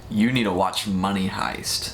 you need to watch Money Heist.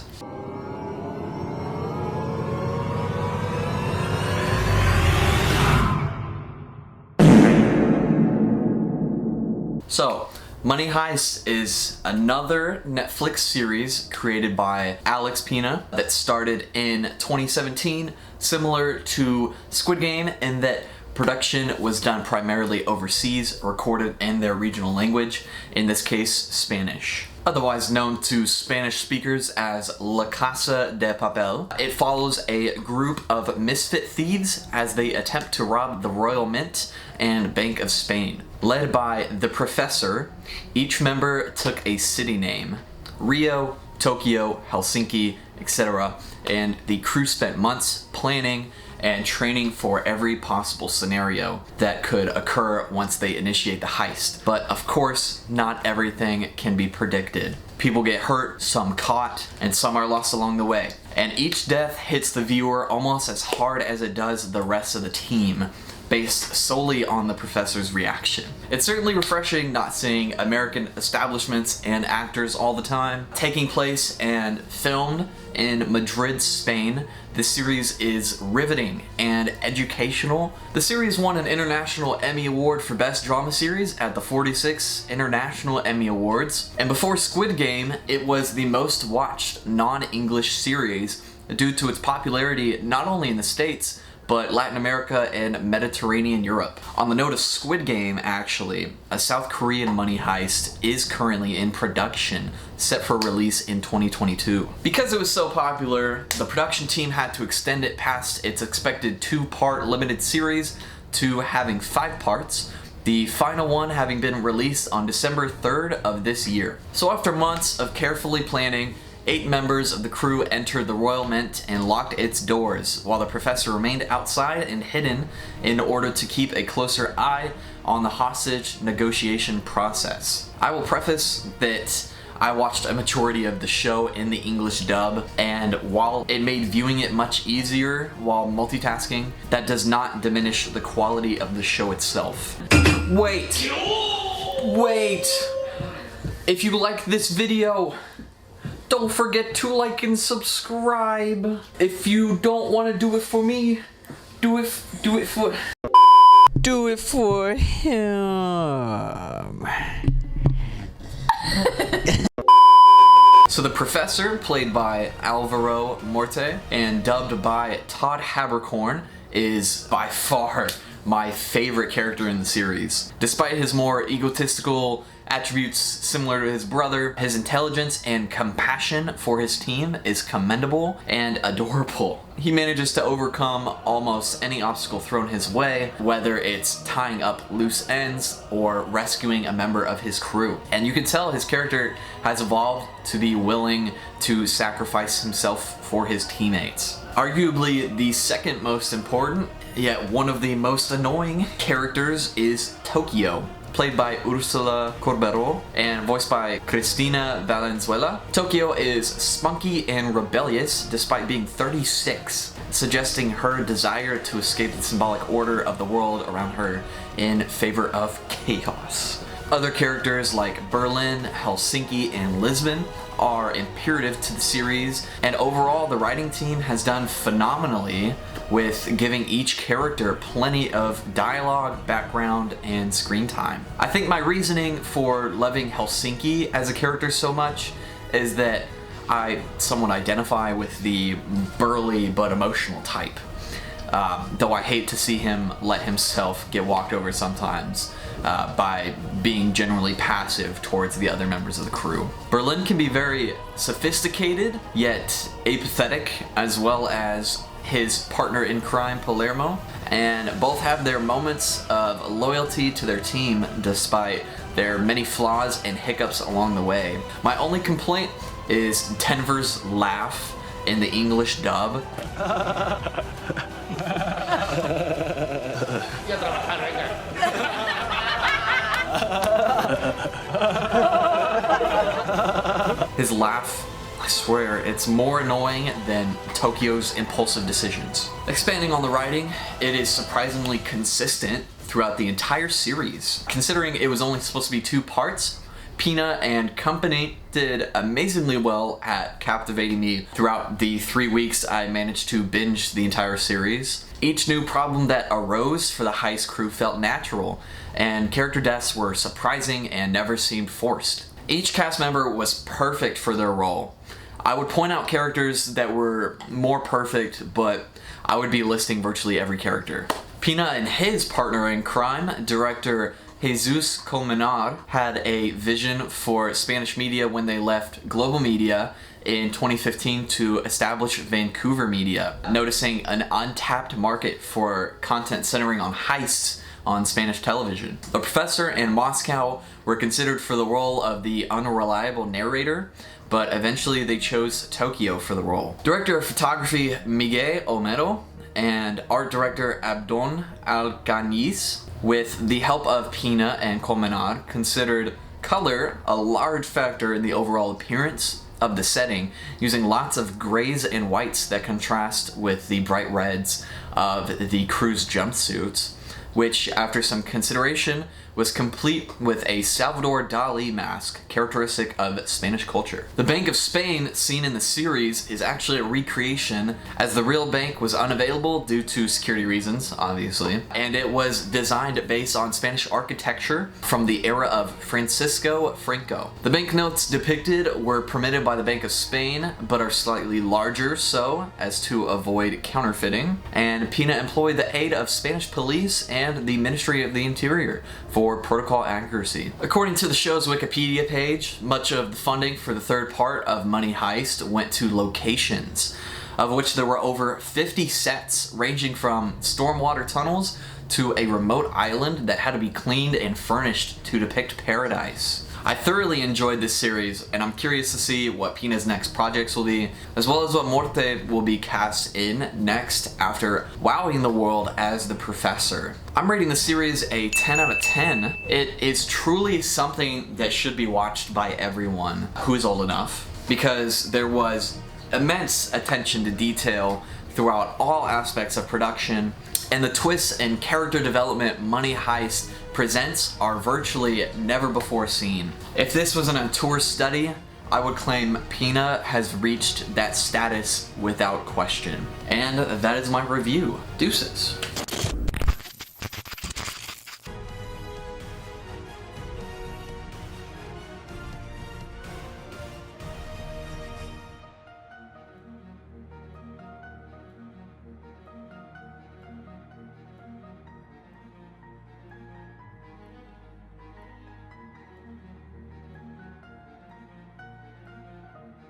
So, Money Heist is another Netflix series created by Alex Pina that started in 2017, similar to Squid Game in that production was done primarily overseas, recorded in their regional language, in this case Spanish. Otherwise known to Spanish speakers as La Casa de Papel. It follows a group of misfit thieves as they attempt to rob the Royal Mint and Bank of Spain. Led by the Professor, each member took a city name: Rio, Tokyo, Helsinki, etc. And the crew spent months planning and training for every possible scenario that could occur once they initiate the heist. But of course, not everything can be predicted. People get hurt, some caught, and some are lost along the way. And each death hits the viewer almost as hard as it does the rest of the team, based solely on the Professor's reaction. It's certainly refreshing not seeing American establishments and actors all the time. Taking place and filmed in Madrid, Spain, this series is riveting and educational. The series won an International Emmy Award for Best Drama Series at the 46th International Emmy Awards. And before Squid Game, it was the most watched non-English series due to its popularity not only in the States, but Latin America and Mediterranean Europe. On the note of Squid Game, actually, a South Korean money heist is currently in production, set for release in 2022. Because it was so popular, the production team had to extend it past its expected 2-part limited series to having 5 parts, the final one having been released on December 3rd of this year. So after months of carefully planning, 8 members of the crew entered the Royal Mint and locked its doors, while the Professor remained outside and hidden in order to keep a closer eye on the hostage negotiation process. I will preface that I watched a majority of the show in the English dub, and while it made viewing it much easier while multitasking, that does not diminish the quality of the show itself. Wait! If you like this video, don't forget to like and subscribe. If you don't want to do it for me, do it for him. So the Professor, played by Álvaro Morte and dubbed by Todd Habercorn, is by far my favorite character in the series. Despite his more egotistical attributes similar to his brother, his intelligence and compassion for his team is commendable and adorable. He manages to overcome almost any obstacle thrown his way, whether it's tying up loose ends or rescuing a member of his crew. And you can tell his character has evolved to be willing to sacrifice himself for his teammates. Arguably the second most important, yet one of the most annoying characters is Tokyo, played by Úrsula Corberó and voiced by Cristina Valenzuela. Tokyo is spunky and rebellious despite being 36, suggesting her desire to escape the symbolic order of the world around her in favor of chaos. Other characters like Berlin, Helsinki, and Lisbon are imperative to the series, and overall the writing team has done phenomenally with giving each character plenty of dialogue, background, and screen time. I think my reasoning for loving Helsinki as a character so much is that I somewhat identify with the burly but emotional type. Though I hate to see him let himself get walked over sometimes by being generally passive towards the other members of the crew. Berlin can be very sophisticated, yet apathetic, as well as his partner in crime, Palermo, and both have their moments of loyalty to their team despite their many flaws and hiccups along the way. My only complaint is Denver's laugh in the English dub. His laugh, I swear, it's more annoying than Tokyo's impulsive decisions. Expanding on the writing, it is surprisingly consistent throughout the entire series. Considering it was only supposed to be 2 parts, Pina and company did amazingly well at captivating me throughout the 3 weeks I managed to binge the entire series. Each new problem that arose for the heist crew felt natural, and character deaths were surprising and never seemed forced. Each cast member was perfect for their role. I would point out characters that were more perfect, but I would be listing virtually every character. Pina and his partner in crime, director Jesus Colmenar, had a vision for Spanish media when they left global media in 2015 to establish Vancouver media, noticing an untapped market for content centering on heists on Spanish television. The professor and Moscow were considered for the role of the unreliable narrator, but eventually they chose Tokyo for the role. Director of photography Miguel Olmedo and art director Abdon Alcañiz, with the help of Pina and Colmenar, considered color a large factor in the overall appearance of the setting, using lots of grays and whites that contrast with the bright reds of the crew's jumpsuits, which, after some consideration, was complete with a Salvador Dali mask characteristic of Spanish culture. The Bank of Spain seen in the series is actually a recreation, as the real bank was unavailable due to security reasons, obviously, and it was designed based on Spanish architecture from the era of Francisco Franco. The banknotes depicted were permitted by the Bank of Spain, but are slightly larger so as to avoid counterfeiting, and Pina employed the aid of Spanish police and the Ministry of the Interior for protocol accuracy. According to the show's Wikipedia page, much of the funding for the third part of Money Heist went to locations, of which there were over 50 sets ranging from stormwater tunnels to a remote island that had to be cleaned and furnished to depict paradise. I thoroughly enjoyed this series, and I'm curious to see what Pina's next projects will be, as well as what Morte will be cast in next after wowing the world as the professor. I'm rating the series a 10 out of 10. It is truly something that should be watched by everyone who is old enough, because there was immense attention to detail throughout all aspects of production, and the twists and character development Money Heist presents are virtually never before seen. If this was an auteur study, I would claim Pina has reached that status without question. And that is my review. Deuces.